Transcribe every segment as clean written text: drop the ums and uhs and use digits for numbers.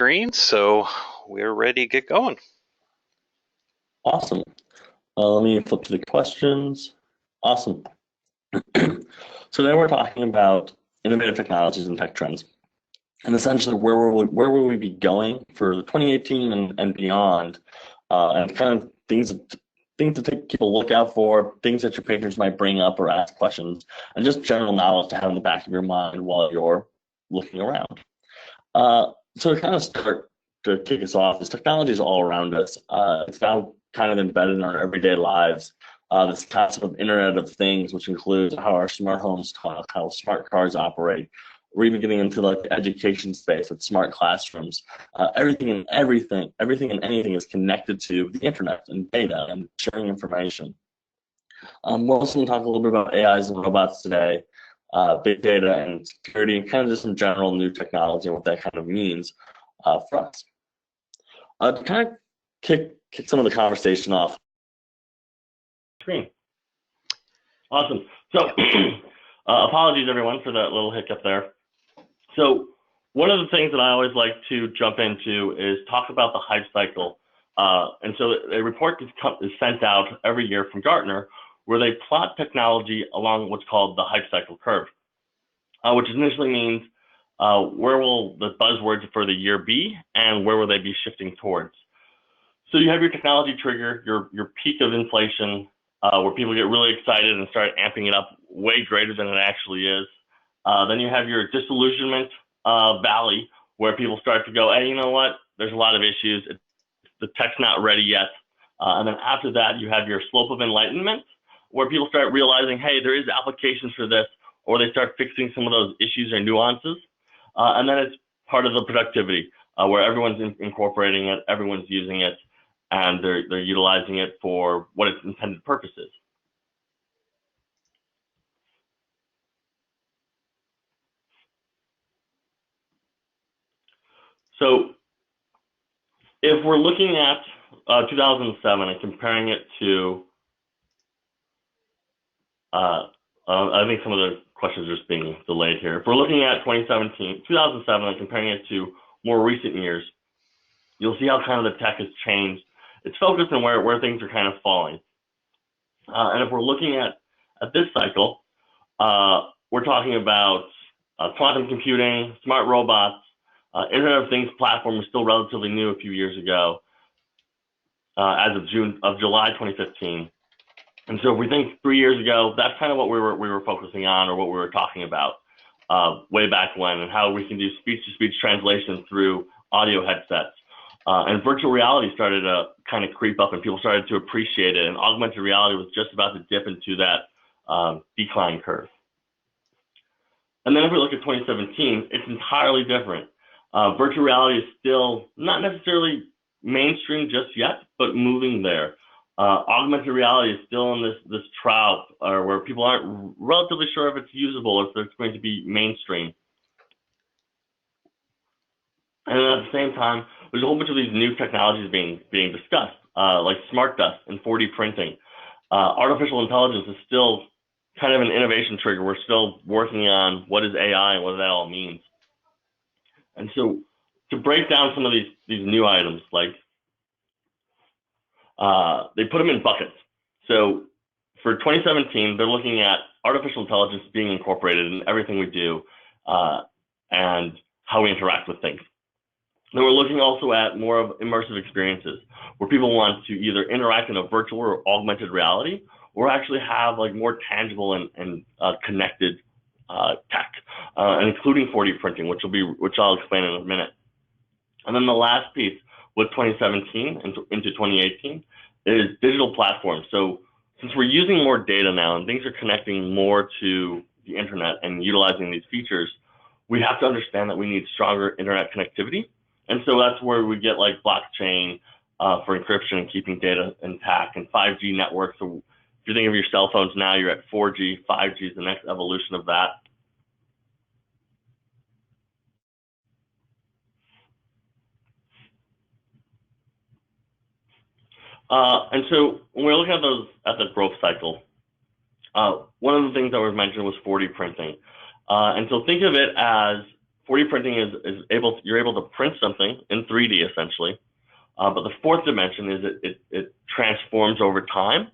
screen, so we're ready to get going. Awesome. Let me flip to the questions. Awesome. So today we're talking about innovative technologies and tech trends, and essentially where will we be going for 2018 and beyond, and kind of things to keep a lookout for, things that your patrons might bring up or ask questions, and just general knowledge to have in the back of your mind while you're looking around. So to kind of start to kick us off, this technology is all around us. It's now kind of embedded in our everyday lives. This concept of Internet of Things, which includes how our smart homes talk, how smart cars operate. We're even getting into like the education space with smart classrooms. Everything and anything is connected to the internet and data and sharing information. We're also going to talk a little bit about AIs and robots today, big data and security, and kind of just some general new technology and what that kind of means for us. To kind of kick some of the conversation off. Screen. Awesome. So apologies everyone for that little hiccup there. So one of the things that I always like to jump into is talk about the hype cycle. And so a report is sent out every year from Gartner where they plot technology along what's called the hype cycle curve, which initially means where will the buzzwords for the year be and where will they be shifting towards. So you have your technology trigger, your peak of inflation, where people get really excited and start amping it up way greater than it actually is. Then you have your disillusionment valley, where people start to go, hey, you know what? There's a lot of issues. The tech's not ready yet. And then after that, you have your slope of enlightenment, where people start realizing, hey, there is applications for this, or they start fixing some of those issues or nuances. And then it's part of the productivity, where everyone's incorporating it, everyone's using it, and they're utilizing it for what its intended purpose is. So if we're looking at 2007 and comparing it to, I think some of the questions are just being delayed here. If we're looking at 2007 and comparing it to more recent years, you'll see how kind of the tech has changed. It's focused on where things are kind of falling. And if we're looking at this cycle, we're talking about quantum computing, smart robots, Internet of Things platform was still relatively new a few years ago, as of July 2015. And so if we think 3 years ago, that's kind of what we were focusing on, or what we were talking about way back when, and how we can do speech-to-speech translation through audio headsets. And virtual reality started to kind of creep up, and people started to appreciate it. And augmented reality was just about to dip into that decline curve. And then if we look at 2017, it's entirely different. Virtual reality is still not necessarily mainstream just yet, but moving there. Augmented reality is still in this trough where people aren't relatively sure if it's usable or if it's going to be mainstream. And then at the same time, there's a whole bunch of these new technologies being discussed, like smart dust and 4D printing. Artificial intelligence is still kind of an innovation trigger. We're still working on what is AI and what that all means. And so to break down some of these new items, like they put them in buckets. So for 2017, they're looking at artificial intelligence being incorporated in everything we do and how we interact with things. Then we're looking also at more of immersive experiences, where people want to either interact in a virtual or augmented reality, or actually have like more tangible and connected tech, and including 4D printing, which I'll explain in a minute. And then the last piece with 2017 into 2018 is digital platforms. So since we're using more data now and things are connecting more to the internet and utilizing these features, we have to understand that we need stronger internet connectivity. And so that's where we get like blockchain for encryption and keeping data intact, and 5G networks. So if you think of your cell phones now, you're at 4G, 5G is the next evolution of that. And so when we're looking at the growth cycle, one of the things that was mentioned was 4D printing. And so think of it as 4D printing you're able to print something in 3D essentially, but the fourth dimension is it transforms over time.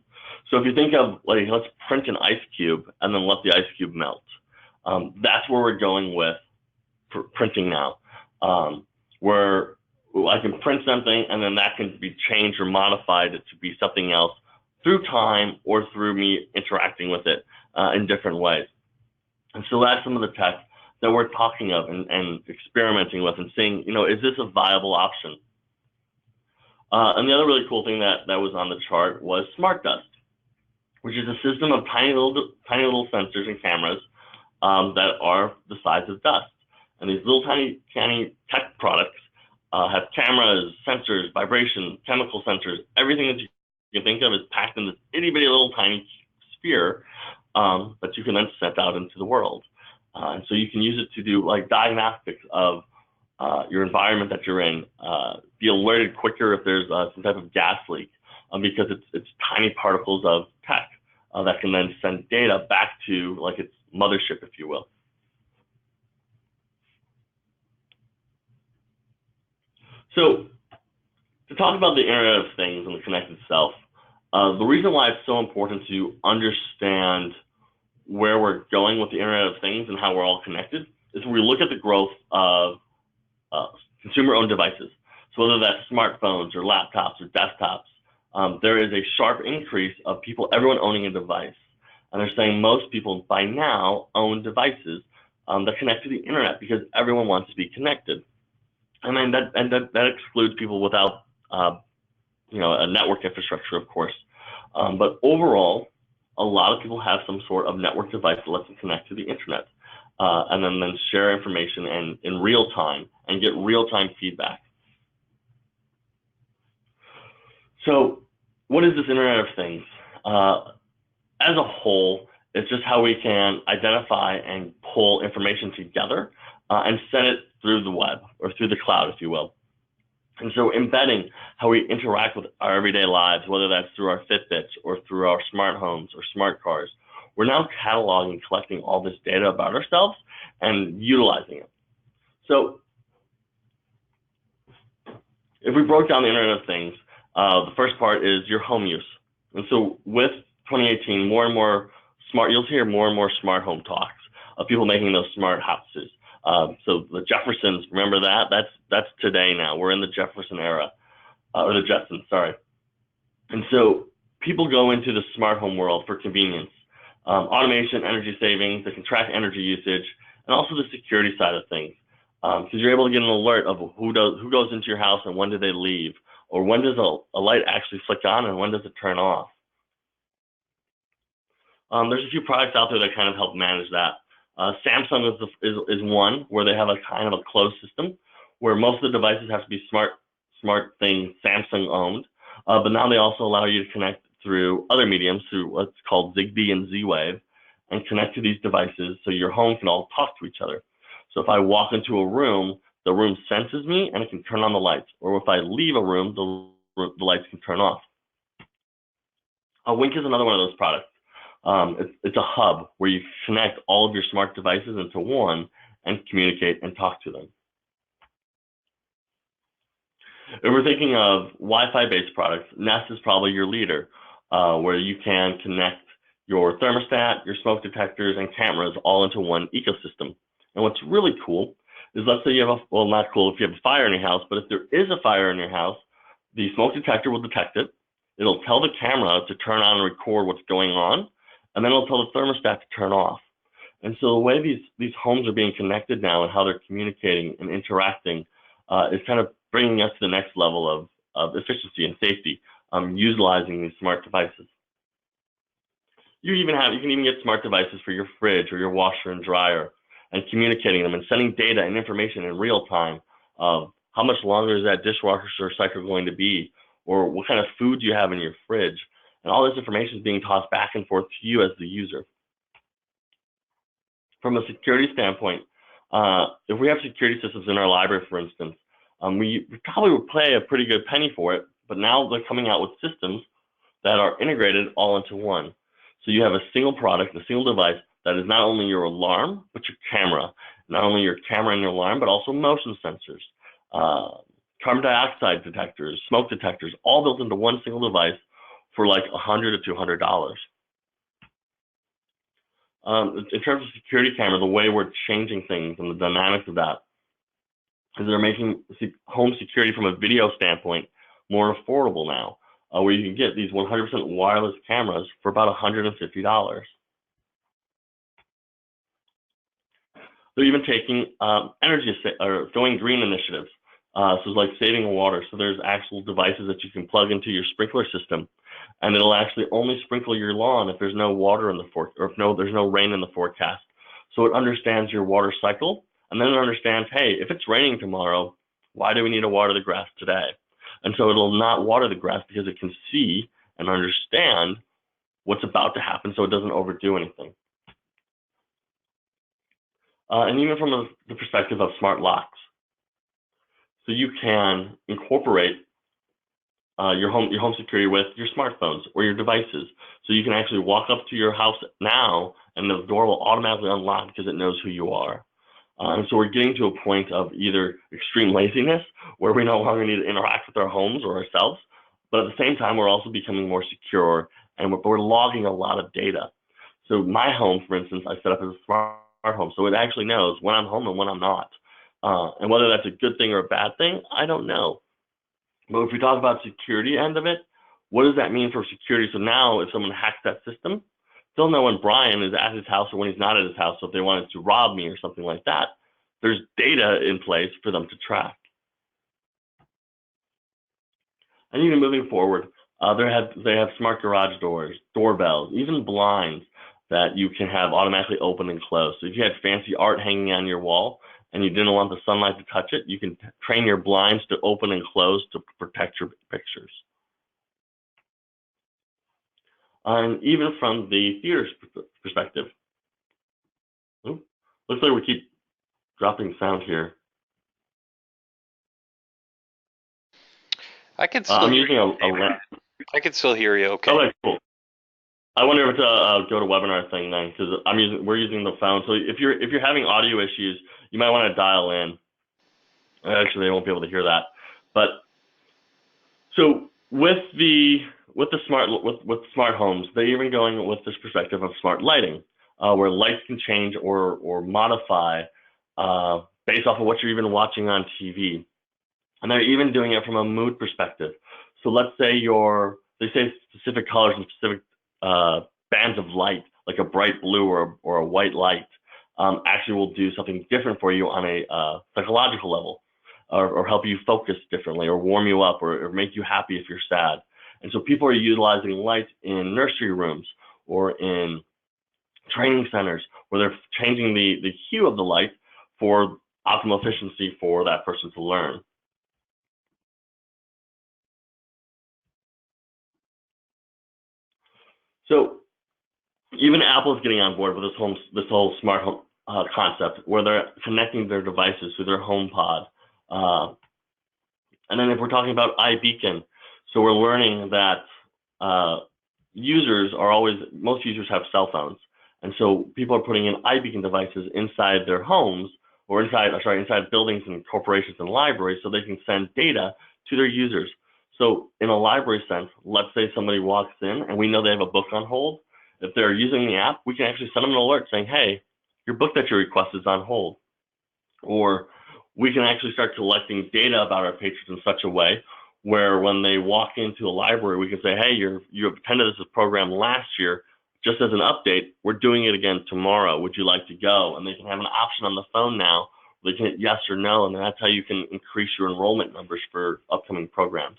So if you think of, like, let's print an ice cube and then let the ice cube melt. That's where we're going with printing now, where I can print something and then that can be changed or modified to be something else through time or through me interacting with it in different ways. And so that's some of the tech that we're talking of and experimenting with and seeing, is this a viable option? And the other really cool thing that was on the chart was smart dust, which is a system of tiny little sensors and cameras that are the size of dust. And these little tiny tech products have cameras, sensors, vibration, chemical sensors, everything that you can think of is packed in this itty bitty little tiny sphere that you can then send out into the world. And so you can use it to do like diagnostics of your environment that you're in, be alerted quicker if there's some type of gas leak, because it's tiny particles of tech that can then send data back to like its mothership, if you will. So to talk about the Internet of Things and the connected self, the reason why it's so important to understand where we're going with the Internet of Things and how we're all connected is when we look at the growth of consumer-owned devices. So whether that's smartphones or laptops or desktops, there is a sharp increase of everyone owning a device. And they're saying most people by now own devices that connect to the internet because everyone wants to be connected. And then that excludes people without a network infrastructure, of course. But overall, a lot of people have some sort of network device that lets them connect to the internet, and then share information and in real time and get real-time feedback. So what is this Internet of Things? As a whole, it's just how we can identify and pull information together and send it through the web or through the cloud, if you will. And so embedding how we interact with our everyday lives, whether that's through our Fitbits or through our smart homes or smart cars, we're now cataloging and collecting all this data about ourselves and utilizing it. So if we broke down the Internet of Things, the first part is your home use. And so with 2018, you'll hear more and more smart home talks of people making those smart houses. So the Jeffersons, remember that? That's today now. We're in the Jefferson era, or the Jetsons, sorry. And so people go into the smart home world for convenience, automation, energy savings. They can track energy usage, and also the security side of things, because you're able to get an alert of who goes into your house and when do they leave, or when does a light actually flick on and when does it turn off. There's a few products out there that kind of help manage that. Samsung is one where they have a kind of a closed system where most of the devices have to be smart things Samsung owned, but now they also allow you to connect through other mediums, through what's called Zigbee and Z-Wave, and connect to these devices so your home can all talk to each other. So if I walk into a room, the room senses me and it can turn on the lights, or if I leave a room, the lights can turn off. Wink is another one of those products. It's a hub where you connect all of your smart devices into one and communicate and talk to them. If we're thinking of Wi-Fi based products, Nest is probably your leader, where you can connect your thermostat, your smoke detectors, and cameras all into one ecosystem. And what's really cool is, let's say you have not cool if you have a fire in your house, but if there is a fire in your house, the smoke detector will detect it. It'll tell the camera to turn on and record what's going on, and then it'll tell the thermostat to turn off. And so the way these homes are being connected now and how they're communicating and interacting is kind of bringing us to the next level of efficiency and safety, utilizing these smart devices. You can even get smart devices for your fridge or your washer and dryer, and communicating them and sending data and information in real time of how much longer is that dishwasher cycle going to be, or what kind of food you have in your fridge. And all this information is being tossed back and forth to you as the user. From a security standpoint, if we have security systems in our library, for instance, we probably would pay a pretty good penny for it, but now they're coming out with systems that are integrated all into one. So you have a single product, a single device that is not only your alarm, but your camera. not only your camera and your alarm, but also motion sensors, carbon dioxide detectors, smoke detectors, all built into one single device for like $100 to $200. In terms of security camera, the way we're changing things and the dynamics of that is they're making home security from a video standpoint more affordable now, where you can get these 100% wireless cameras for about $150. They're even taking energy or going green initiatives. So it's like saving water. So there's actual devices that you can plug into your sprinkler system, and it'll actually only sprinkle your lawn if there's no water in the or if there's no rain in the forecast. So it understands your water cycle, and then it understands, hey, if it's raining tomorrow, why do we need to water the grass today? And so it'll not water the grass because it can see and understand what's about to happen, so it doesn't overdo anything. And even from the perspective of smart locks, so you can incorporate your home security with your smartphones or your devices. So you can actually walk up to your house now, and the door will automatically unlock because it knows who you are. And so we're getting to a point of either extreme laziness, where we no longer need to interact with our homes or ourselves, but at the same time, we're also becoming more secure, and we're logging a lot of data. So my home, for instance, I set up as a smart home, so it actually knows when I'm home and when I'm not. And whether that's a good thing or a bad thing, I don't know. But if we talk about security end of it, what does that mean for security? So now if someone hacks that system, they'll know when Brian is at his house or when he's not at his house. So if they wanted to rob me or something like that, there's data in place for them to track. And even moving forward, they have smart garage doors, doorbells, even blinds that you can have automatically open and close. So if you had fancy art hanging on your wall and you didn't want the sunlight to touch it, you can train your blinds to open and close to protect your pictures. And even from the theater's perspective, looks like we keep dropping sound here. I can still I'm hear using you. I can still hear you. Okay. Okay, cool. I wonder if to go to webinar thing then, because we're using the phone. So if you're having audio issues, you might want to dial in. Actually, they won't be able to hear that. But so with smart homes, they're even going with this perspective of smart lighting, where lights can change or modify based off of what you're even watching on TV. And they're even doing it from a mood perspective. So let's say they say specific colors and specific bands of light, like a bright blue or a white light, actually will do something different for you on a psychological level, or help you focus differently, or warm you up, or make you happy if you're sad. And so people are utilizing lights in nursery rooms or in training centers, where they're changing the hue of the light for optimal efficiency for that person to learn. So even Apple is getting on board with this whole smart home concept, where they're connecting their devices to their HomePod. And then if we're talking about iBeacon, so we're learning that most users have cell phones. And so people are putting in iBeacon devices inside their homes, or inside buildings and corporations and libraries, so they can send data to their users. So in a library sense, let's say somebody walks in and we know they have a book on hold. If they're using the app, we can actually send them an alert saying, hey, your book that you requested is on hold. Or we can actually start collecting data about our patrons in such a way where when they walk into a library, we can say, hey, you attended this program last year. Just as an update, we're doing it again tomorrow. Would you like to go? And they can have an option on the phone now. They can hit yes or no, and that's how you can increase your enrollment numbers for upcoming programs.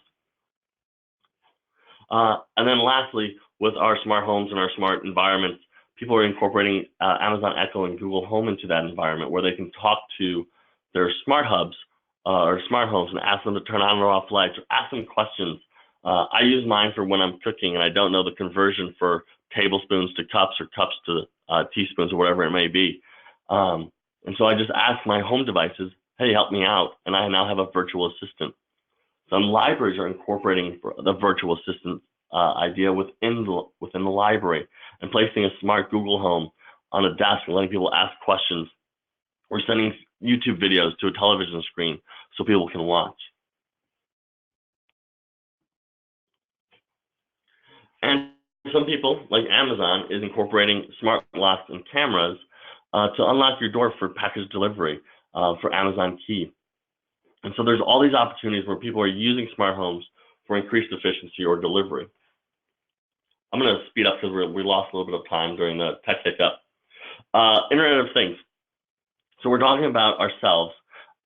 And then lastly, with our smart homes and our smart environments, people are incorporating Amazon Echo and Google Home into that environment, where they can talk to their smart hubs or smart homes and ask them to turn on or off lights, or ask them questions. I use mine for when I'm cooking and I don't know the conversion for tablespoons to cups or cups to teaspoons or whatever it may be. And so I just ask my home devices, hey, help me out. And I now have a virtual assistant. Some libraries are incorporating the virtual assistant idea within the library, and placing a smart Google Home on a desk and letting people ask questions We're sending YouTube videos to a television screen so people can watch. And some people, like Amazon, is incorporating smart locks and cameras to unlock your door for package delivery for Amazon Key. And so there's all these opportunities where people are using smart homes for increased efficiency or delivery. I'm going to speed up because we lost a little bit of time during the tech hiccup. Internet of Things. So we're talking about ourselves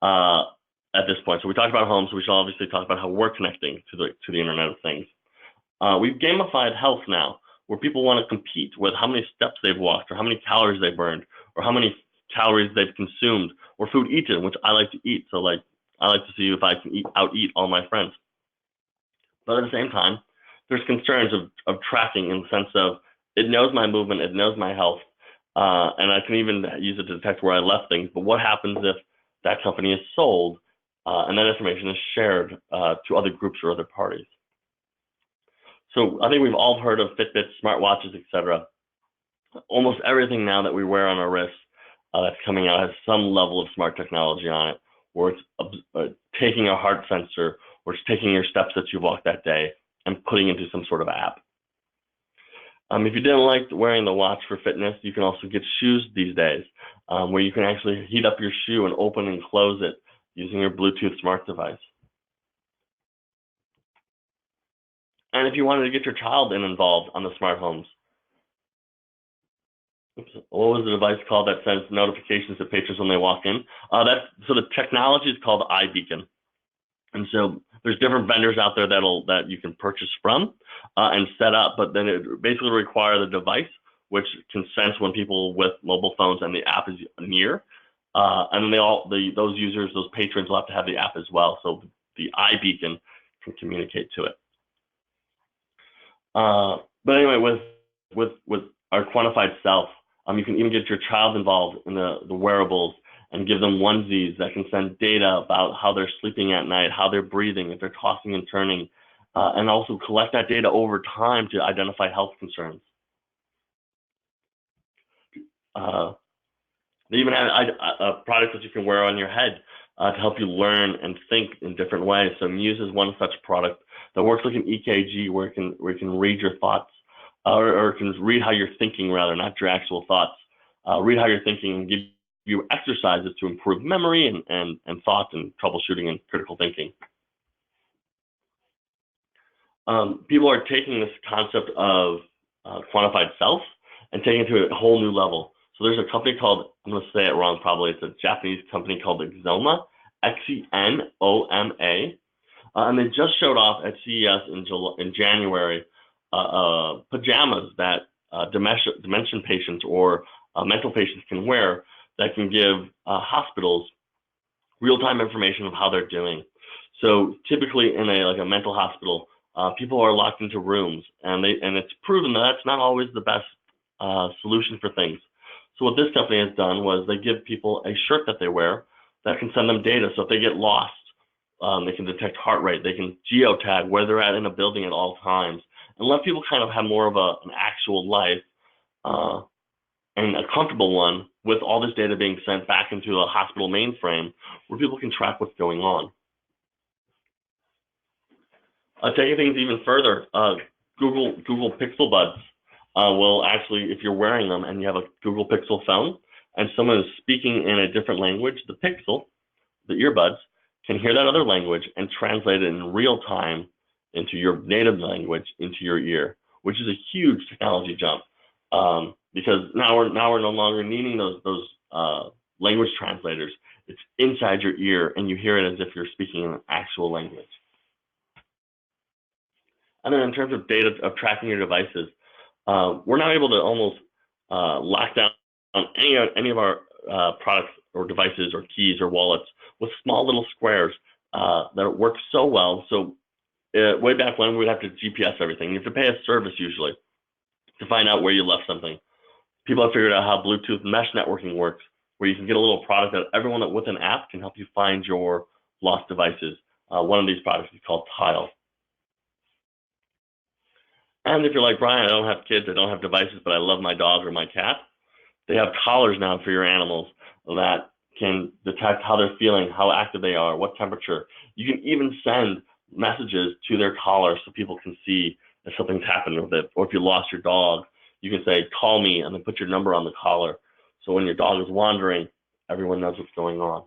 at this point. So we talked about homes. So we should obviously talk about how we're connecting to the Internet of Things. We've gamified health now, where people want to compete with how many steps they've walked, or how many calories they burned, or how many calories they've consumed, or food eaten, which I like to eat. So like, I like to see if I can out-eat all my friends. But at the same time, there's concerns of tracking in the sense of it knows my movement, it knows my health, and I can even use it to detect where I left things. But what happens if that company is sold and that information is shared to other groups or other parties? So I think we've all heard of Fitbits, smartwatches, etc. Almost everything now that we wear on our wrists that's coming out has some level of smart technology on it, where it's taking a heart sensor, or it's taking your steps that you've walked that day and putting into some sort of app. If you didn't like wearing the watch for fitness, you can also get shoes these days, where you can actually heat up your shoe and open and close it using your Bluetooth smart device. And if you wanted to get your child involved on the smart homes, what was the device called that sends notifications to patrons when they walk in? So the technology is called iBeacon. And so there's different vendors out there that you can purchase from and set up, but then it basically requires the device, which can sense when people with mobile phones and the app is near. And then those users, those patrons will have to have the app as well. So the iBeacon can communicate to it. But anyway, with our quantified self, you can even get your child involved in the wearables and give them onesies that can send data about how they're sleeping at night, how they're breathing, if they're tossing and turning, and also collect that data over time to identify health concerns. They even have products that you can wear on your head to help you learn and think in different ways. So Muse is one such product that works like an EKG, where it can read your thoughts, or it can read how you're thinking, rather, not your actual thoughts. Read how you're thinking and give you exercises to improve memory and thought and troubleshooting and critical thinking. People are taking this concept of quantified self and taking it to a whole new level. So there's a company called, I'm going to say it wrong probably, it's a Japanese company called Xenoma, Xenoma, and they just showed off at CES in January pajamas that dementia patients or mental patients can wear that can give hospitals real-time information of how they're doing. So typically in a mental hospital, people are locked into rooms, and it's proven that that's not always the best solution for things. So what this company has done was they give people a shirt that they wear that can send them data. So if they get lost, they can detect heart rate. They can geotag where they're at in a building at all times, and let people kind of have more of an actual life and a comfortable one with all this data being sent back into a hospital mainframe where people can track what's going on. Taking things even further, Google Pixel Buds will actually, if you're wearing them and you have a Google Pixel phone and someone is speaking in a different language, the Pixel, the earbuds, can hear that other language and translate it in real time into your native language into your ear, which is a huge technology jump, because now we're no longer needing those language translators. It's inside your ear, and you hear it as if you're speaking an actual language. And then in terms of data of tracking your devices, we're now able to almost lock down on any of our products or devices or keys or wallets with small little squares that work so well. So way back when, we'd have to GPS everything. You have to pay a service usually to find out where you left something. People have figured out how Bluetooth mesh networking works, where you can get a little product that everyone with an app can help you find your lost devices. One of these products is called Tile. And if you're like Brian, I don't have kids, I don't have devices, but I love my dog or my cat, they have collars now for your animals that can detect how they're feeling, how active they are, what temperature. You can even send messages to their collar so people can see if something's happened with it, or if you lost your dog, you can say, call me, and then put your number on the collar. So when your dog is wandering, everyone knows what's going on.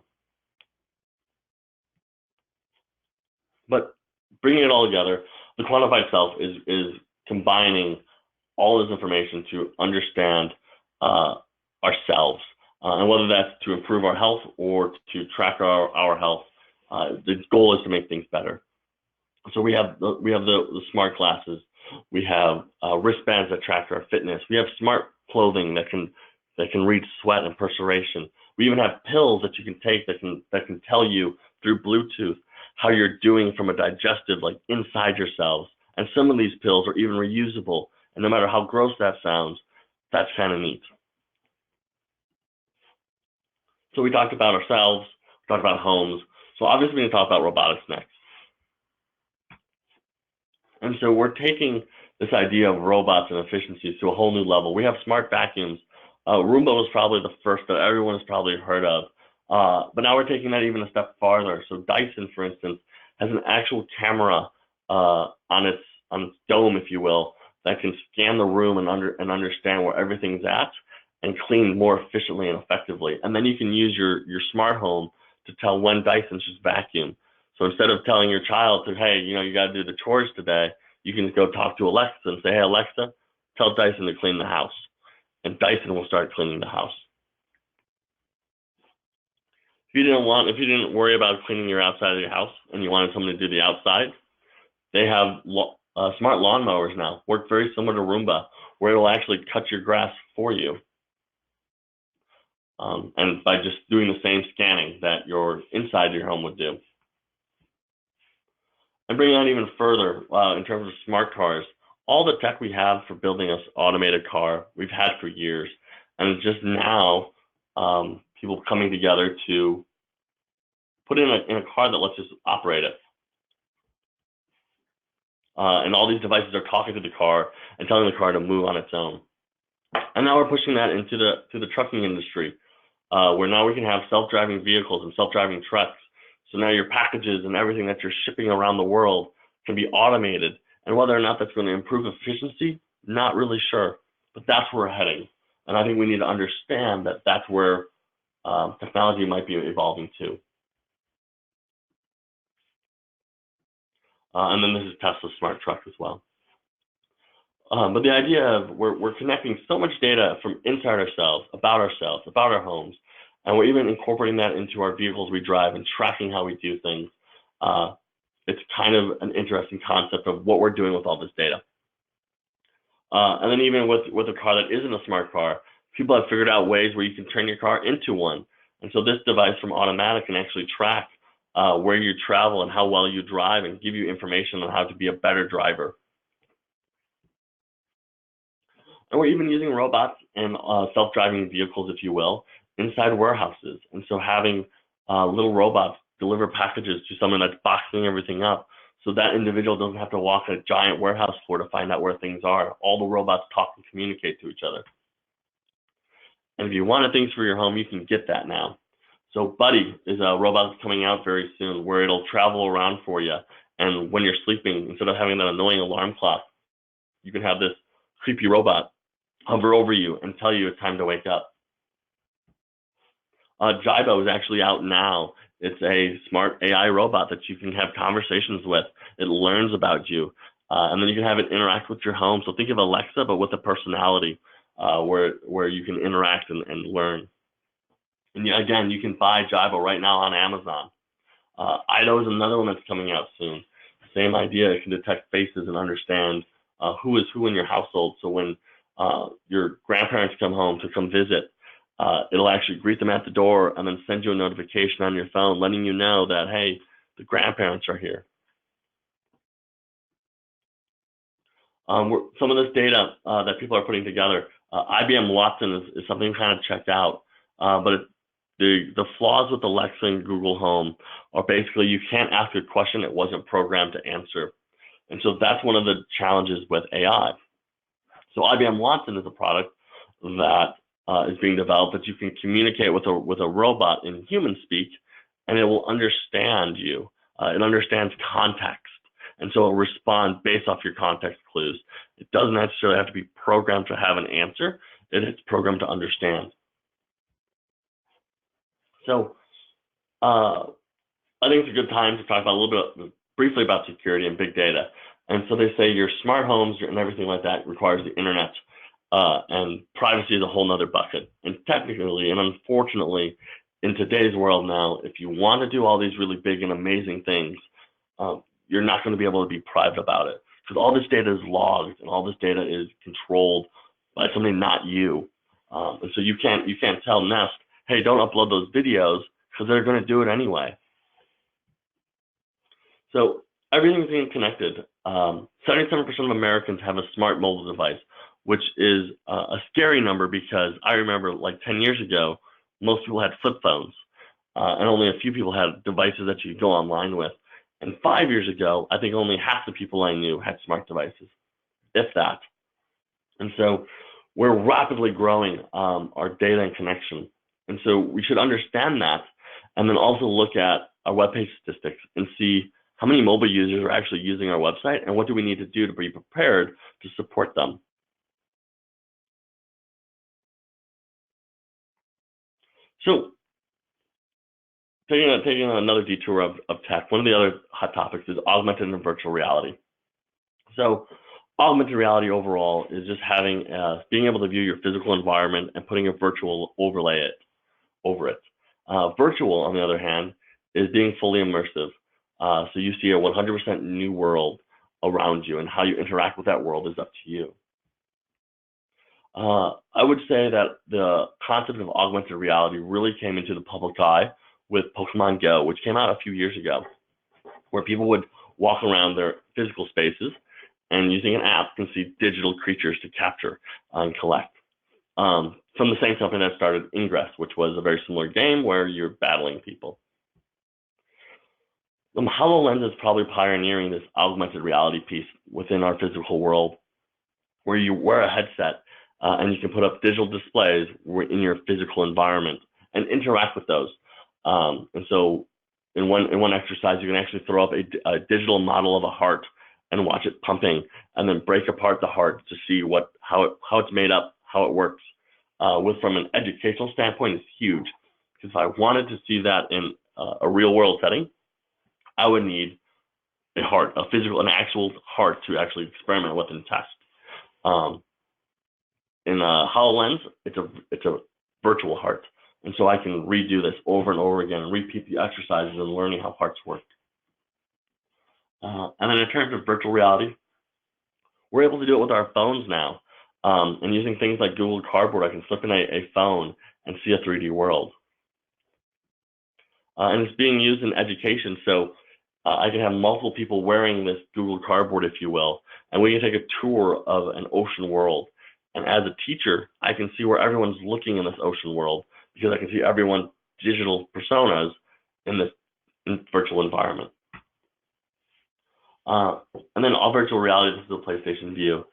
But bringing it all together, the quantified self is combining all this information to understand ourselves, and whether that's to improve our health or to track our health, the goal is to make things better. So we have the smart glasses, we have wristbands that track our fitness, we have smart clothing that can read sweat and perspiration. We even have pills that you can take that can tell you through Bluetooth how you're doing from a digestive, like inside yourselves. And some of these pills are even reusable. And no matter how gross that sounds, that's kind of neat. So we talked about ourselves, we talked about homes. So obviously we're going to talk about robotics next. And so we're taking this idea of robots and efficiencies to a whole new level. We have smart vacuums. Roomba was probably the first that everyone has probably heard of. But now we're taking that even a step farther. So Dyson, for instance, has an actual camera on its dome, if you will, that can scan the room and understand where everything's at and clean more efficiently and effectively. And then you can use your smart home to tell when Dyson should vacuum. So instead of telling your child to, hey, you got to do the chores today, you can just go talk to Alexa and say, hey, Alexa, tell Dyson to clean the house. And Dyson will start cleaning the house. If you didn't worry about cleaning your outside of your house and you wanted someone to do the outside, they have smart lawnmowers now, work very similar to Roomba, where it will actually cut your grass for you. And by just doing the same scanning that your inside your home would do. And bringing on even further, in terms of smart cars, all the tech we have for building an automated car, we've had for years. And it's just now people coming together to put in a car that lets us operate it. And all these devices are talking to the car and telling the car to move on its own. And now we're pushing that into the trucking industry, where now we can have self-driving vehicles and self-driving trucks. So now your packages and everything that you're shipping around the world can be automated. And whether or not that's going to improve efficiency, not really sure. But that's where we're heading. And I think we need to understand that that's where technology might be evolving to. And then this is Tesla's smart truck as well. But the idea of we're connecting so much data from inside ourselves, about our homes, and we're even incorporating that into our vehicles we drive and tracking how we do things. It's kind of an interesting concept of what we're doing with all this data. And then even with a car that isn't a smart car, people have figured out ways where you can turn your car into one. And so this device from Automatic can actually track where you travel and how well you drive and give you information on how to be a better driver. And we're even using robots and self-driving vehicles, if you will, inside warehouses. And so having little robots deliver packages to someone that's boxing everything up, so that individual doesn't have to walk a giant warehouse floor to find out where things are. All the robots talk and communicate to each other. And if you wanted things for your home, you can get that now. So Buddy is a robot that's coming out very soon, where it'll travel around for you. And when you're sleeping, instead of having that annoying alarm clock, you can have this creepy robot hover over you and tell you it's time to wake up. Jibo is actually out now. It's a smart AI robot that you can have conversations with. It learns about you, and then you can have it interact with your home. So think of Alexa, but with a personality, where you can interact and learn. And again, you can buy Jibo right now on Amazon. Ido is another one that's coming out soon. Same idea. It can detect faces and understand who is who in your household. So when your grandparents come home to come visit, it'll actually greet them at the door and then send you a notification on your phone letting you know that, hey, the grandparents are here. Some of this data that people are putting together, IBM Watson is something kind of checked out, but the flaws with Alexa and Google Home are basically you can't ask a question it wasn't programmed to answer. And so that's one of the challenges with AI. So IBM Watson is a product that is being developed that you can communicate with a robot in human speak, and it will understand you. It understands context, and so it will respond based off your context clues. It doesn't necessarily have to be programmed to have an answer. It's programmed to understand. So I think it's a good time to talk about a little bit briefly about security and big data. And so they say your smart homes and everything like that requires the internet, and privacy is a whole nother bucket. And technically, and unfortunately, in today's world now, if you want to do all these really big and amazing things, you're not going to be able to be private about it, because all this data is logged and all this data is controlled by somebody not you. And so you can't tell Nest, hey, don't upload those videos, because they're going to do it anyway. So everything's being connected. 77% of Americans have a smart mobile device, which is a scary number, because I remember like 10 years ago, most people had flip phones, and only a few people had devices that you could go online with. And 5 years ago, I think only half the people I knew had smart devices, if that. And so we're rapidly growing our data and connection. And so we should understand that, and then also look at our web page statistics and see how many mobile users are actually using our website, and what do we need to do to be prepared to support them. So taking another detour of tech, one of the other hot topics is augmented and virtual reality. So augmented reality overall is just being able to view your physical environment and putting a virtual overlay over it. Virtual, on the other hand, is being fully immersive. So you see a 100% new world around you, and how you interact with that world is up to you. I would say that the concept of augmented reality really came into the public eye with Pokemon Go, which came out a few years ago, where people would walk around their physical spaces and using an app can see digital creatures to capture and collect. From the same company that started Ingress, which was a very similar game where you're battling people. HoloLens is probably pioneering this augmented reality piece within our physical world, where you wear a headset and you can put up digital displays in your physical environment and interact with those. And so in one exercise, you can actually throw up a digital model of a heart and watch it pumping, and then break apart the heart to see how it's made up, how it works. From an educational standpoint, it's huge, because if I wanted to see that in a real world setting, I would need a heart, an actual heart to actually experiment with and test. In HoloLens, it's a virtual heart. And so I can redo this over and over again and repeat the exercises and learning how hearts work. And then in terms of virtual reality, we're able to do it with our phones now. And using things like Google Cardboard, I can slip in a phone and see a 3D world. And it's being used in education. So I can have multiple people wearing this Google Cardboard, if you will, and we can take a tour of an ocean world. And as a teacher, I can see where everyone's looking in this ocean world, because I can see everyone's digital personas in this virtual environment. And then all virtual reality, this is the PlayStation View,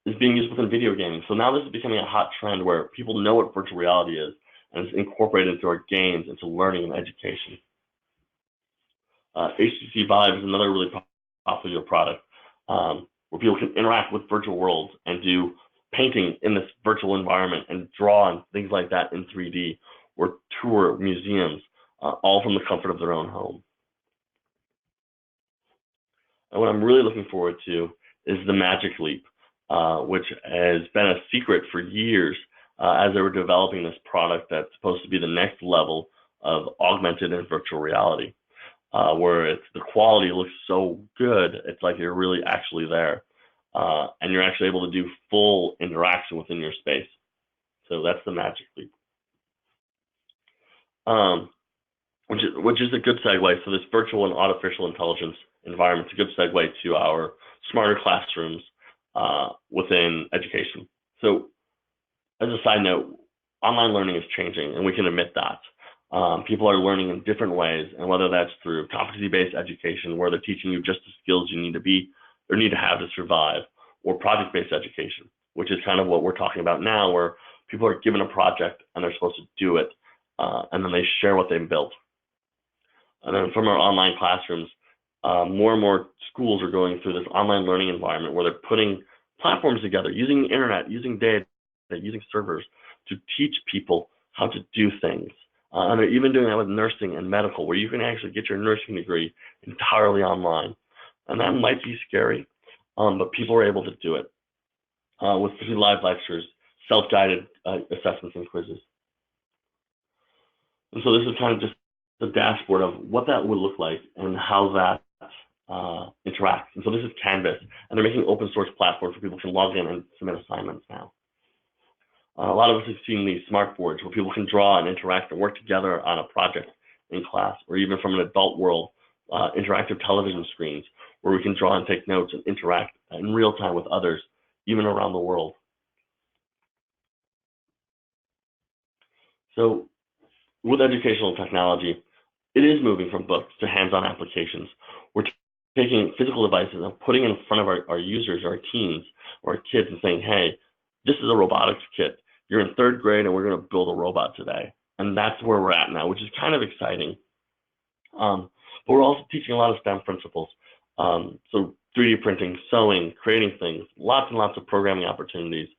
is being used within video gaming. So now this is becoming a hot trend where people know what virtual reality is, and it's incorporated into our games, into learning and education. HTC Vive is another really popular product, where people can interact with virtual worlds and do painting in this virtual environment and draw and things like that in 3D, or tour museums, all from the comfort of their own home. And what I'm really looking forward to is the Magic Leap, which has been a secret for years as they were developing this product that's supposed to be the next level of augmented and virtual reality, where the quality looks so good, it's like you're really actually there. And you're actually able to do full interaction within your space. So that's the Magic Leap. Which is a good segue. So this virtual and artificial intelligence environment is a good segue to our smarter classrooms within education. So as a side note, online learning is changing, and we can admit that. People are learning in different ways, and whether that's through competency-based education, where they're teaching you just the skills you need to have to survive, or project-based education. which is kind of what we're talking about now, where people are given a project and they're supposed to do it, and then they share what they've built. And then from our online classrooms, more and more schools are going through this online learning environment where they're putting platforms together, using the internet, using data, using servers to teach people how to do things. And they're even doing that with nursing and medical, where you can actually get your nursing degree entirely online. And that might be scary, but people are able to do it with live lectures, self-guided assessments and quizzes. And so this is kind of just the dashboard of what that would look like and how that interacts. And so this is Canvas, and they're making open source platforms where people can log in and submit assignments now. A lot of us have seen these smart boards where people can draw and interact and work together on a project in class, or even from an adult world, interactive television screens where we can draw and take notes and interact in real time with others, even around the world. So with educational technology, it is moving from books to hands-on applications. We're taking physical devices and putting in front of our users, our teens, or our kids and saying, hey, this is a robotics kit. You're in 3rd grade and we're going to build a robot today. And that's where we're at now, which is kind of exciting. But we're also teaching a lot of STEM principles. So 3D printing, sewing, creating things, lots and lots of programming opportunities.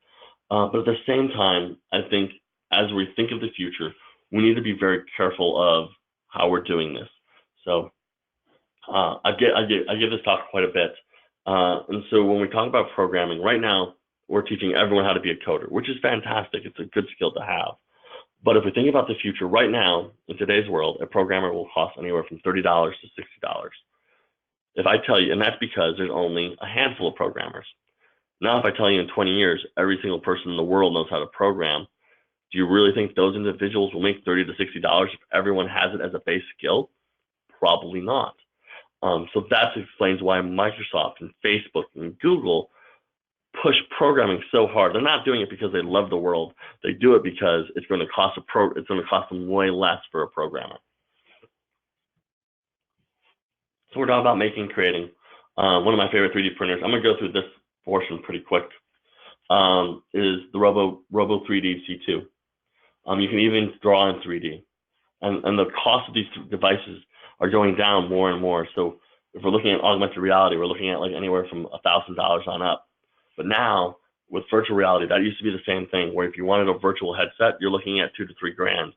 But at the same time, I think as we think of the future, we need to be very careful of how we're doing this. So I give this talk quite a bit. And so when we talk about programming, right now, we're teaching everyone how to be a coder, which is fantastic. It's a good skill to have. But if we think about the future, right now, in today's world, a programmer will cost anywhere from $30 to $60. If I tell you, and that's because there's only a handful of programmers. Now, if I tell you in 20 years, every single person in the world knows how to program, do you really think those individuals will make $30 to $60 if everyone has it as a base skill? Probably not. So that explains why Microsoft and Facebook and Google push programming so hard. They're not doing it because they love the world. They do it because it's going to cost them way less for a programmer. So we're talking about making and creating. One of my favorite 3D printers, I'm going to go through this portion pretty quick, is the Robo 3D C2. You can even draw in 3D. And the cost of these devices are going down more and more. So if we're looking at augmented reality, we're looking at like anywhere from $1,000 on up. But now with virtual reality, that used to be the same thing, where if you wanted a virtual headset, you're looking at $2,000 to $3,000.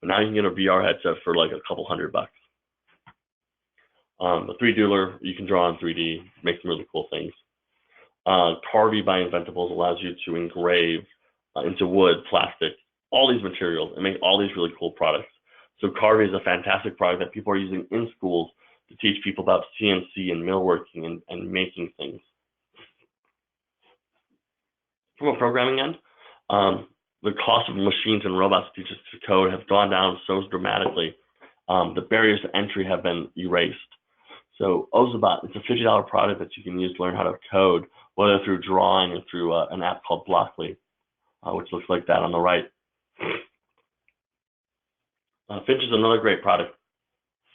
But now you can get a VR headset for like a couple $100. The 3Doodler, you can draw in 3D, make some really cool things. Carvey by Inventables allows you to engrave into wood, plastic, all these materials and make all these really cool products. So Carvey is a fantastic product that people are using in schools to teach people about CNC and millworking and making things. From a programming end, the cost of machines and robots to teach us to code have gone down so dramatically. The barriers to entry have been erased. So Ozobot, it's a $50 product that you can use to learn how to code, whether through drawing or through an app called Blockly, which looks like that on the right. Finch is another great product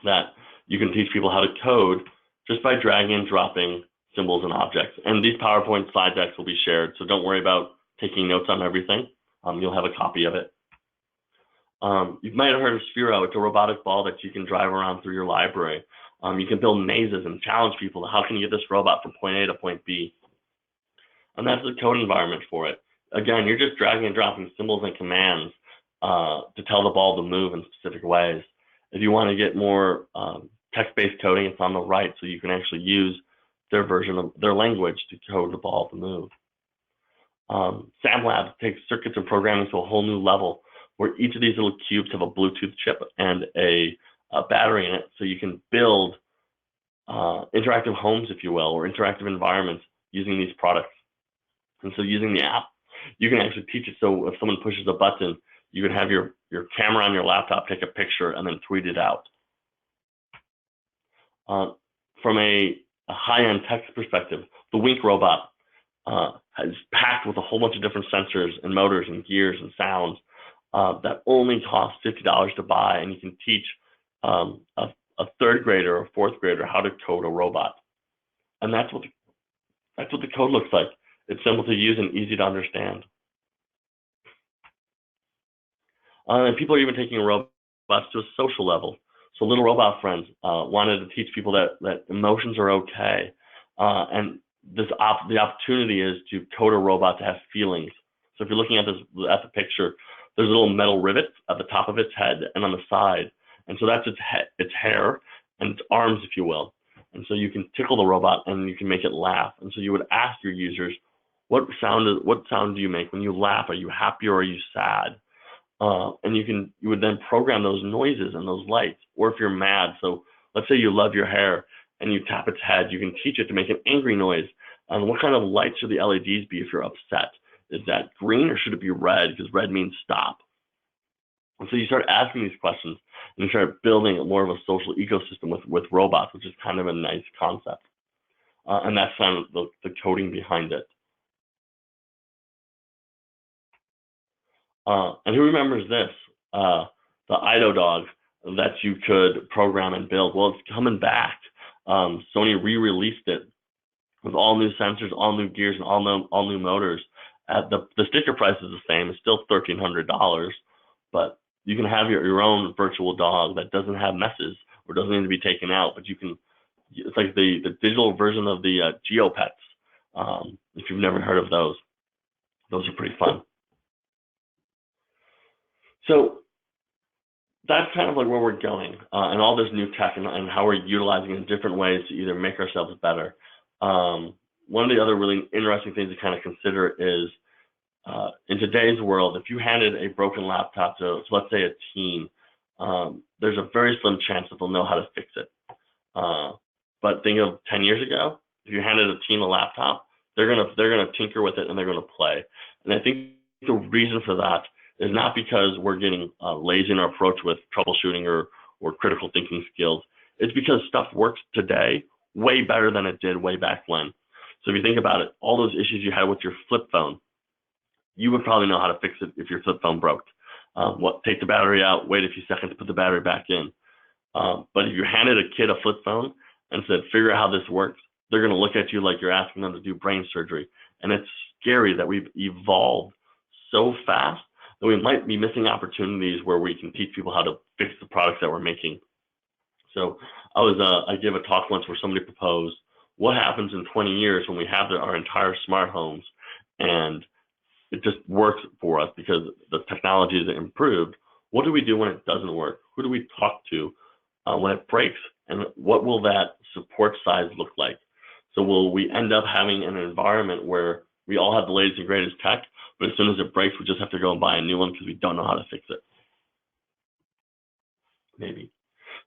that you can teach people how to code just by dragging and dropping symbols and objects. And these PowerPoint slide decks will be shared, so don't worry about taking notes on everything. You'll have a copy of it. You might have heard of Sphero. It's a robotic ball that you can drive around through your library. You can build mazes and challenge people. How can you get this robot from point A to point B? And that's the code environment for it. Again, you're just dragging and dropping symbols and commands to tell the ball to move in specific ways. If you want to get more text-based coding, it's on the right, so you can actually use their version of their language to code the ball to move. SamLab takes circuits and programming to a whole new level, where each of these little cubes have a Bluetooth chip and a battery in it, so you can build interactive homes, if you will, or interactive environments using these products. And so using the app, you can actually teach it. So if someone pushes a button, you can have your camera on your laptop take a picture and then tweet it out. From a high-end text perspective, the Wink robot is packed with a whole bunch of different sensors and motors and gears and sounds that only cost $50 to buy, and you can teach a third grader or fourth grader how to code a robot. And that's what the code looks like. It's simple to use and easy to understand. And people are even taking robots to a social level. So Little Robot Friends wanted to teach people that emotions are okay. And the opportunity is to code a robot to have feelings. So if you're looking at the picture, there's little metal rivets at the top of its head and on the side. And so that's its hair and its arms, if you will. And so you can tickle the robot and you can make it laugh. And so you would ask your users, what sound do you make when you laugh? Are you happy or are you sad? And you would then program those noises and those lights. Or if you're mad, so let's say you love your hair and you tap its head, you can teach it to make an angry noise. What kind of light should the LEDs be if you're upset? Is that green or should it be red? Because red means stop. And so you start asking these questions and you start building more of a social ecosystem with robots, which is kind of a nice concept. And that's kind of the coding behind it. And who remembers this? The Ido dog that you could program and build. Well, it's coming back. Sony re-released it with all new sensors, all new gears, and all new motors. The sticker price is the same. It's still $1,300, but you can have your own virtual dog that doesn't have messes or doesn't need to be taken out. But you can. It's like the digital version of the GeoPets. If you've never heard of those are pretty fun. So that's kind of like where we're going, and all this new tech and how we're utilizing it in different ways to either make ourselves better. One of the other really interesting things to kind of consider is in today's world, if you handed a broken laptop to let's say a teen, there's a very slim chance that they'll know how to fix it. But think of 10 years ago, if you handed a teen a laptop, they're gonna tinker with it and they're gonna play. And I think the reason for that is not because we're getting lazy in our approach with troubleshooting or critical thinking skills. It's because stuff works today way better than it did way back when. So if you think about it, all those issues you had with your flip phone, you would probably know how to fix it if your flip phone broke. Take the battery out, wait a few seconds, put the battery back in. But if you handed a kid a flip phone and said, figure out how this works, they're going to look at you like you're asking them to do brain surgery. And it's scary that we've evolved so fast that we might be missing opportunities where we can teach people how to fix the products that we're making. So I gave a talk once where somebody proposed, what happens in 20 years when we have our entire smart homes and it just works for us because the technology is improved? What do we do when it doesn't work? Who do we talk to when it breaks? And what will that support size look like? So will we end up having an environment where we all have the latest and greatest tech, but as soon as it breaks, we just have to go and buy a new one because we don't know how to fix it? Maybe.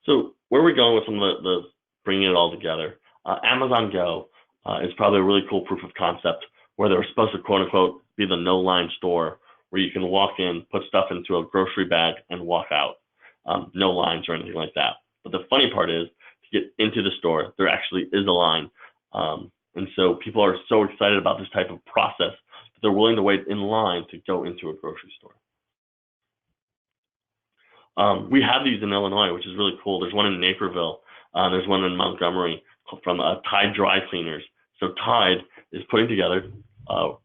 So where are we going with some of the bringing it all together? Amazon Go is probably a really cool proof of concept where they're supposed to, quote unquote, be the no-line store where you can walk in, put stuff into a grocery bag, and walk out. No lines or anything like that. But the funny part is, to get into the store, there actually is a line. And so people are so excited about this type of process that they're willing to wait in line to go into a grocery store. We have these in Illinois, which is really cool. There's one in Naperville. There's one in Montgomery from Tide Dry Cleaners. So Tide is putting together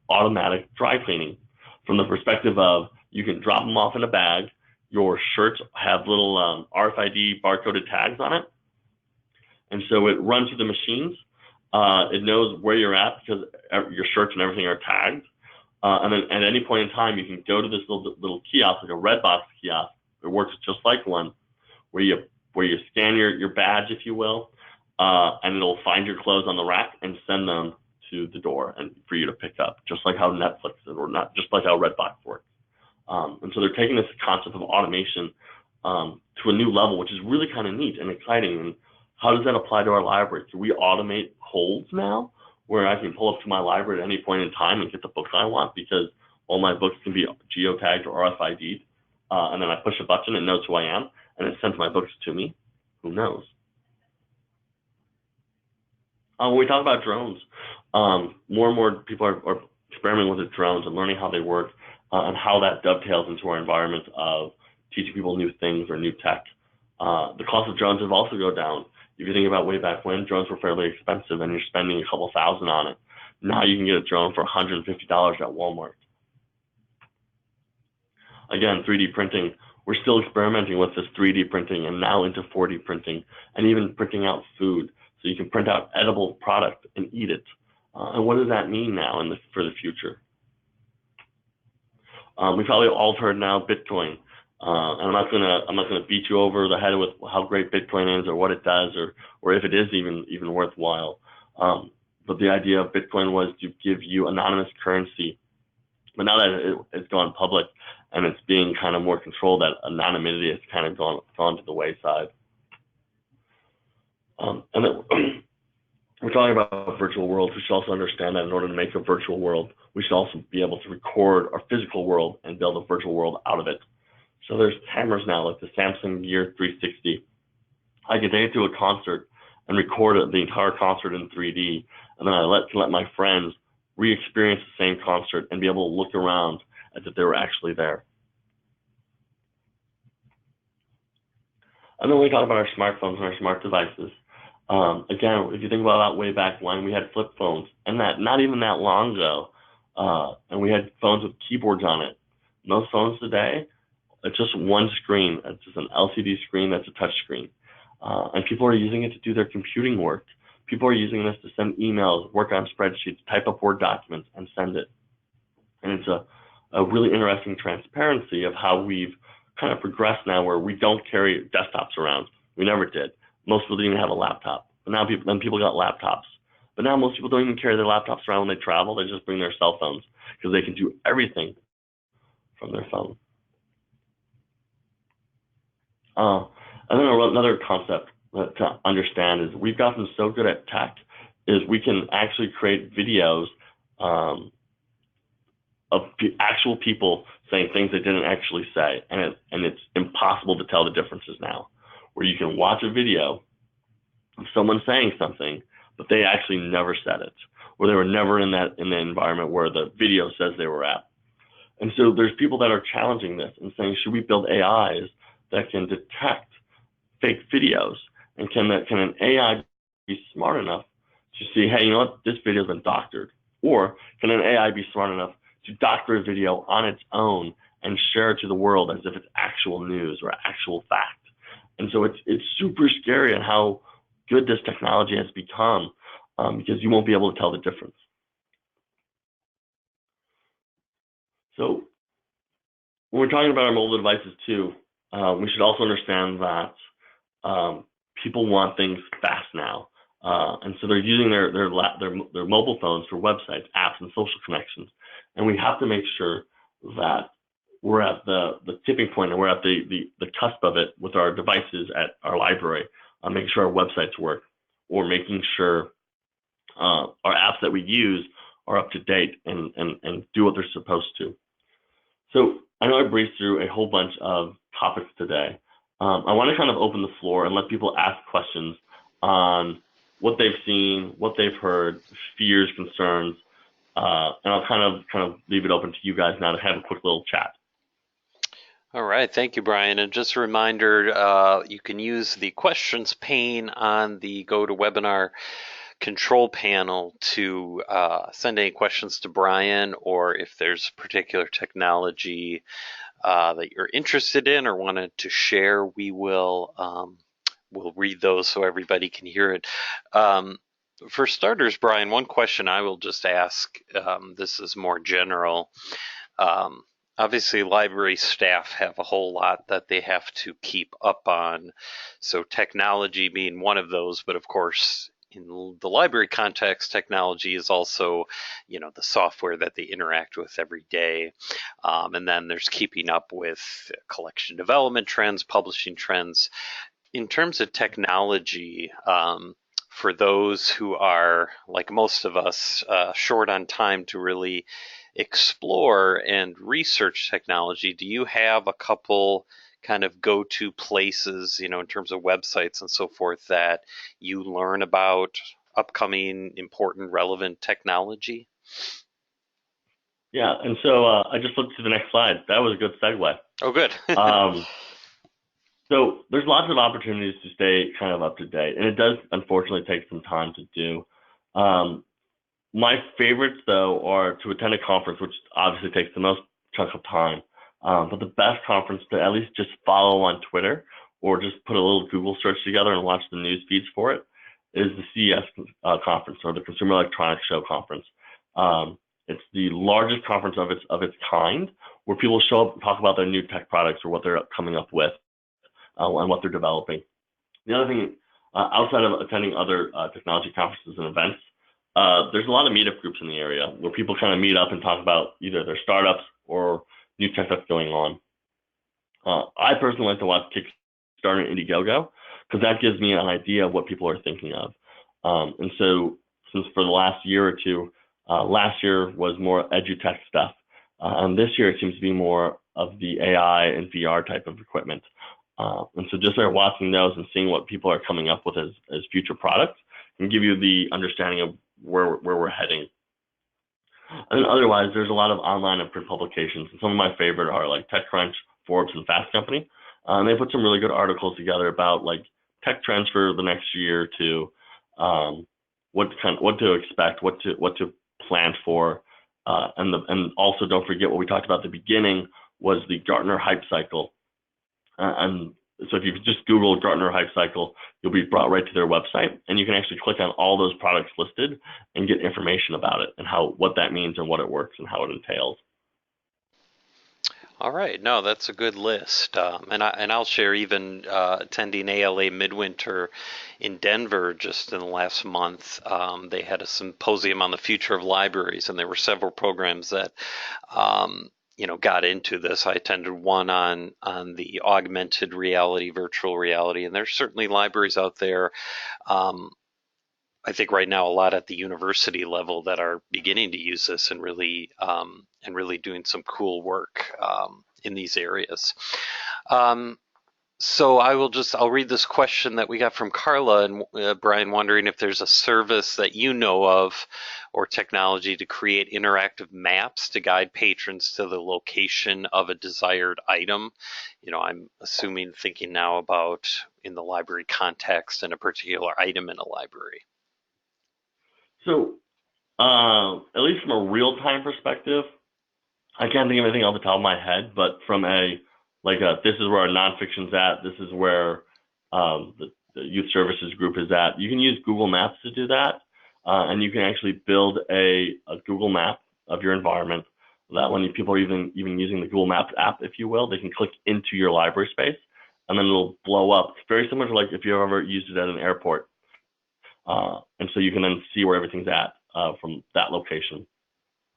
automatic dry cleaning from the perspective of you can drop them off in a bag. Your shirts have little RFID barcoded tags on it. And so it runs through the machines. It knows where you're at because your shirts and everything are tagged. And then at any point in time, you can go to this little kiosk, like a red box kiosk. It works just like one, where you scan your badge, if you will, and it'll find your clothes on the rack and send them to the door and for you to pick up, just like how Netflix is, or not, just like how Redbox works. And so they're taking this concept of automation to a new level, which is really kind of neat and exciting. And how does that apply to our library? Can we automate holds now, where I can pull up to my library at any point in time and get the books I want because all my books can be geotagged or RFID'd, and then I push a button and knows who I am, and it sends my books to me? Who knows? When we talk about drones, more and more people are experimenting with the drones and learning how they work and how that dovetails into our environment of teaching people new things or new tech. The cost of drones have also gone down. If you think about way back when, drones were fairly expensive and you're spending a couple thousand on it. Now you can get a drone for $150 at Walmart. Again, 3D printing. We're still experimenting with this 3D printing and now into 4D printing and even printing out food. So you can print out edible product and eat it. And what does that mean now for the future? We probably all heard now Bitcoin. And I'm not gonna beat you over the head with how great Bitcoin is or what it does or if it is even worthwhile. But the idea of Bitcoin was to give you anonymous currency. But now that it's gone public and it's being kind of more controlled, that anonymity has kind of gone to the wayside. And then we're talking about virtual worlds. We should also understand that in order to make a virtual world, we should also be able to record our physical world and build a virtual world out of it. So there's cameras now, like the Samsung Gear 360. I can take it to a concert and record the entire concert in 3D, and then I let my friends re-experience the same concert and be able to look around as if they were actually there. And then we talk about our smartphones and our smart devices. Again, if you think about that way back when, we had flip phones, and that not even that long ago, and we had phones with keyboards on it. Most phones today, it's just one screen. It's just an LCD screen that's a touch screen. And people are using it to do their computing work. People are using this to send emails, work on spreadsheets, type up Word documents, and send it. And it's a really interesting transparency of how we've kind of progressed now, where we don't carry desktops around. We never did. Most people didn't even have a laptop. But now people got laptops. But now most people don't even carry their laptops around when they travel. They just bring their cell phones because they can do everything from their phone. And then another concept to understand is we've gotten so good at tech is we can actually create videos of actual people saying things they didn't actually say, and it's impossible to tell the differences now. Where you can watch a video of someone saying something, but they actually never said it, or they were never in the environment where the video says they were at. And so there's people that are challenging this and saying, should we build AIs that can detect fake videos, and can an AI be smart enough to see, hey, you know what, this video's been doctored, or can an AI be smart enough to doctor a video on its own and share it to the world as if it's actual news or actual fact? And so it's super scary on how good this technology has become, because you won't be able to tell the difference. So when we're talking about our mobile devices too, we should also understand that people want things fast now, and so they're using their mobile phones for websites, apps, and social connections. And we have to make sure that we're at the tipping point, and we're at the cusp of it with our devices at our library, making sure our websites work, or making sure our apps that we use are up to date and do what they're supposed to. So I know I breezed through a whole bunch of topics today. I want to kind of open the floor and let people ask questions on what they've seen, what they've heard, fears, concerns, and I'll kind of leave it open to you guys now to have a quick little chat. All right, thank you, Brian. And just a reminder, you can use the questions pane on the GoToWebinar control panel to send any questions to Brian, or if there's a particular technology that you're interested in or wanted to share, we'll read those so everybody can hear it. For starters, Brian, one question I will just ask, this is more general. Obviously, library staff have a whole lot that they have to keep up on, so technology being one of those, but of course, in the library context, technology is also, the software that they interact with every day. And then there's keeping up with collection development trends, publishing trends. In terms of technology, for those who are, like most of us, short on time to really explore and research technology, do you have a couple kind of go-to places, in terms of websites and so forth, that you learn about upcoming, important, relevant technology? Yeah, and so I just looked to the next slide. That was a good segue. Oh, good. So there's lots of opportunities to stay kind of up to date, and it does unfortunately take some time to do. My favorites, though, are to attend a conference, which obviously takes the most chunk of time. But the best conference to at least just follow on Twitter or just put a little Google search together and watch the news feeds for it is the CES conference, or the Consumer Electronics Show conference. It's the largest conference of its kind, where people show up and talk about their new tech products or what they're coming up with and what they're developing. The other thing, outside of attending other technology conferences and events, there's a lot of meetup groups in the area where people kind of meet up and talk about either their startups or new tech that's going on. I personally like to watch Kickstarter and Indiegogo because that gives me an idea of what people are thinking of. And so, since for the last year or two, last year was more edutech stuff, and this year it seems to be more of the AI and VR type of equipment. And so just like watching those and seeing what people are coming up with as future products can give you the understanding of where we're heading. And then otherwise, there's a lot of online and print publications. And some of my favorite are like TechCrunch, Forbes, and Fast Company. And they put some really good articles together about like tech trends for the next year or two, what to expect, what to plan for, and also don't forget what we talked about at the beginning was the Gartner hype cycle. And so if you just Google Gartner hype cycle, you'll be brought right to their website, and you can actually click on all those products listed and get information about it and what that means and what it works and how it entails. All right, no, that's a good list, and I'll share even attending ALA Midwinter in Denver just in the last month. They had a symposium on the future of libraries, and there were several programs that got into this. I attended one on the augmented reality, virtual reality, and there's certainly libraries out there. I think right now a lot at the university level that are beginning to use this and really doing some cool work in these areas. So I'll read this question that we got from Carla and Brian, wondering if there's a service that you know of or technology to create interactive maps to guide patrons to the location of a desired item. I'm thinking now about in the library context and a particular item in a library. So, at least from a real-time perspective, I can't think of anything off the top of my head, but from this is where our nonfiction's at, this is where the youth services group is at. You can use Google Maps to do that, and you can actually build a Google map of your environment. That when people are even using the Google Maps app, if you will, they can click into your library space, and then it'll blow up. It's very similar to like if you've ever used it at an airport. And so you can then see where everything's at from that location.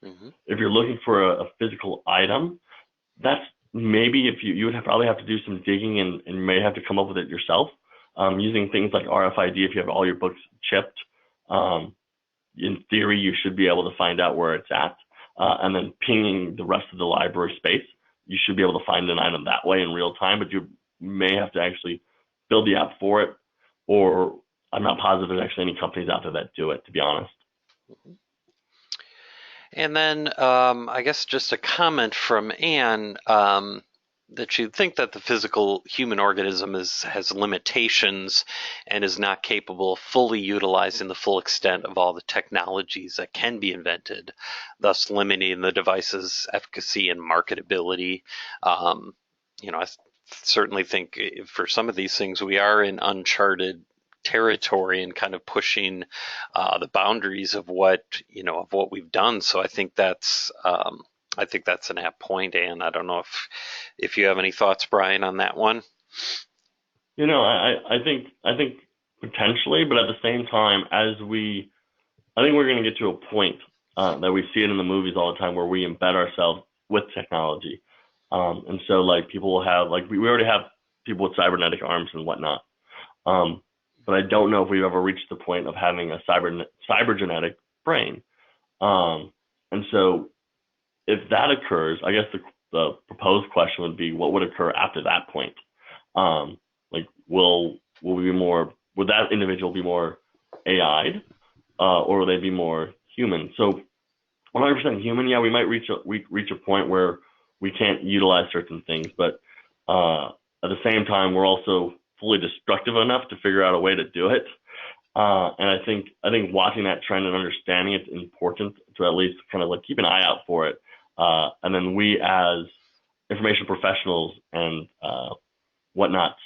Mm-hmm. If you're looking for a physical item, that's maybe if you would probably have to do some digging and may have to come up with it yourself using things like RFID. If you have all your books chipped, in theory, you should be able to find out where it's at. And then pinging the rest of the library space, you should be able to find an item that way in real time, but you may have to actually build the app for it, or I'm not positive there's actually any companies out there that do it, to be honest. And then I guess just a comment from Anne that you'd think that the physical human organism has limitations and is not capable of fully utilizing the full extent of all the technologies that can be invented, thus limiting the device's efficacy and marketability. I certainly think for some of these things we are in uncharted territory and kind of pushing the boundaries of what we've done. So I think that's an apt point, Anne. I don't know if you have any thoughts, Brian, on that one. I think potentially, but at the same time, I think we're going to get to a point that we see it in the movies all the time where we embed ourselves with technology, and so like people will have we already have people with cybernetic arms and whatnot. But I don't know if we've ever reached the point of having a cybergenetic brain. And so if that occurs, I guess the proposed question would be, what would occur after that point? Will we be more, would that individual be more AI'd, or will they be more human? So 100% human, yeah, we might reach a point where we can't utilize certain things, but at the same time, we're also fully destructive enough to figure out a way to do it. And I think watching that trend and understanding it's important to at least kind of like keep an eye out for it. And then we as information professionals and whatnots,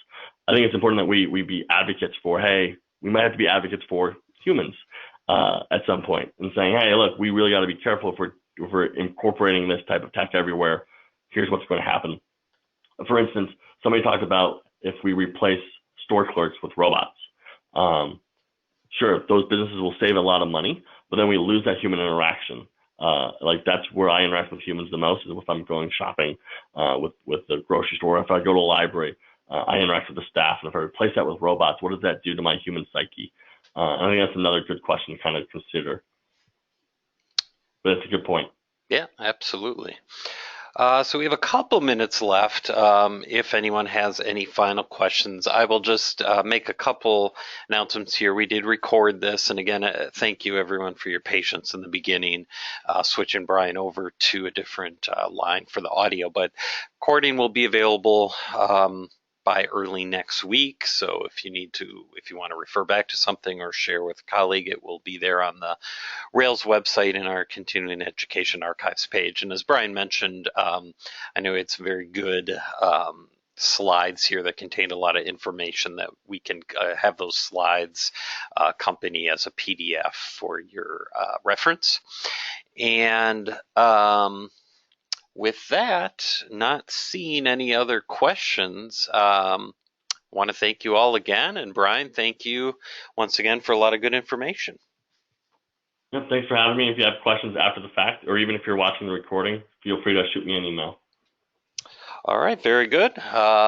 I think it's important that we be advocates for, hey, we might have to be advocates for humans at some point and saying, hey, look, we really got to be careful if we're incorporating this type of tech everywhere. Here's what's going to happen. For instance, somebody talked about if we replace store clerks with robots. Sure, those businesses will save a lot of money, but then we lose that human interaction. Like that's where I interact with humans the most is if I'm going shopping with the grocery store. If I go to a library, I interact with the staff. And if I replace that with robots, what does that do to my human psyche? I think that's another good question to kind of consider. But it's a good point. Yeah, absolutely. So we have a couple minutes left. If anyone has any final questions, I will just make a couple announcements here. We did record this, and again, thank you everyone for your patience in the beginning, switching Brian over to a different line for the audio. But recording will be available by early next week. So if you want to refer back to something or share with a colleague, it will be there on the Rails website in our continuing education archives page. And as Brian mentioned, I know it's very good slides here that contain a lot of information that we can have those slides accompany as a PDF for your reference. And with that, not seeing any other questions, want to thank you all again. And Brian, thank you once again for a lot of good information. Yep, thanks for having me. If you have questions after the fact, or even if you're watching the recording, feel free to shoot me an email. All right, very good.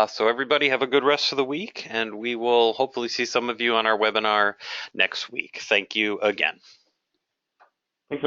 So everybody have a good rest of the week, and we will hopefully see some of you on our webinar next week. Thank you again. Thanks, everybody.